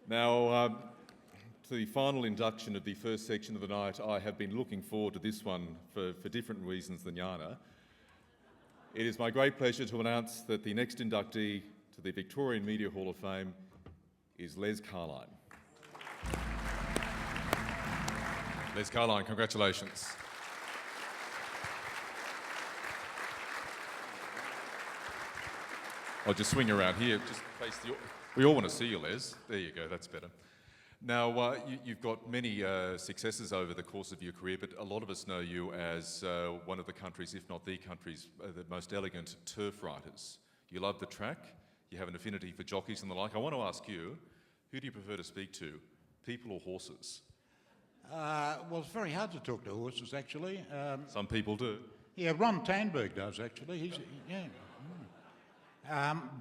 Now, to the final induction of the first section of the night, I have been looking forward to this one for different reasons than Yana. It is my great pleasure to announce that the next inductee to the Victorian Media Hall of Fame is Les Carlyon. Les Carlyon, congratulations. I'll just swing around here. Just face the. We all want to see you, Les. There you go. That's better. Now, you've got many successes over the course of your career, but a lot of us know you as one of the country's, if not the country's, the most elegant turf riders. You love the track. You have an affinity for jockeys and the like. I want to ask you, who do you prefer to speak to, people or horses? Well, it's very hard to talk to horses, actually. Some people do. Yeah, Ron Tanberg does, actually.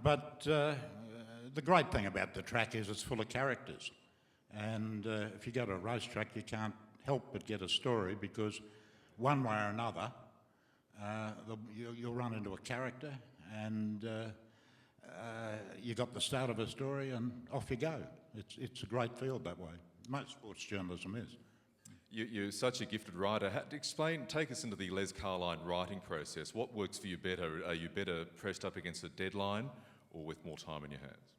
But the great thing about the track is it's full of characters. And if you go to a racetrack, you can't help but get a story because one way or another, you'll run into a character and you got the start of a story and off you go. It's a great field that way. Most sports journalism is. You're such a gifted writer. Take us into the Les Carlyon writing process. What works for you better? Are you better pressed up against a deadline or with more time in your hands?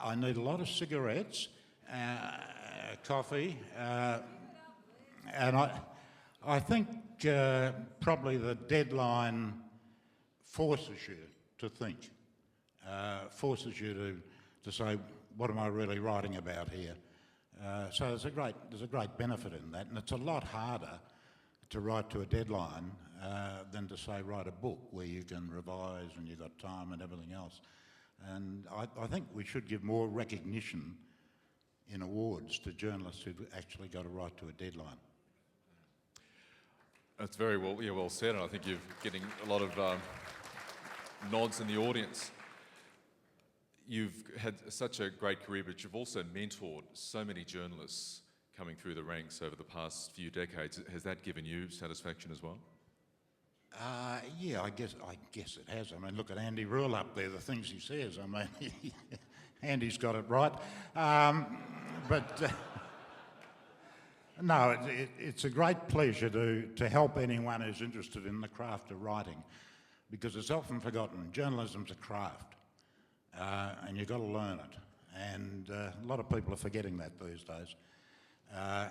I need a lot of cigarettes, coffee, and I think probably the deadline forces you to think, forces you to say, what am I really writing about here? So there's a great benefit in that, and it's a lot harder to write to a deadline than to say write a book where you can revise and you've got time and everything else. And I think we should give more recognition in awards to journalists who've actually got to write to a deadline. That's very well said, and I think you're getting a lot of nods in the audience. You've had such a great career, but you've also mentored so many journalists coming through the ranks over the past few decades. Has that given you satisfaction as well? Yeah, I guess it has. I mean, look at Andy Rule up there, the things he says. I mean, Andy's got it right. No, it's a great pleasure to help anyone who's interested in the craft of writing, because it's often forgotten. Journalism's a craft. And you've got to learn it. And a lot of people are forgetting that these days.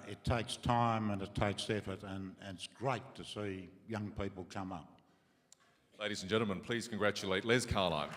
It takes time and it takes effort, and it's great to see young people come up. Ladies and gentlemen, please congratulate Les Carlyon.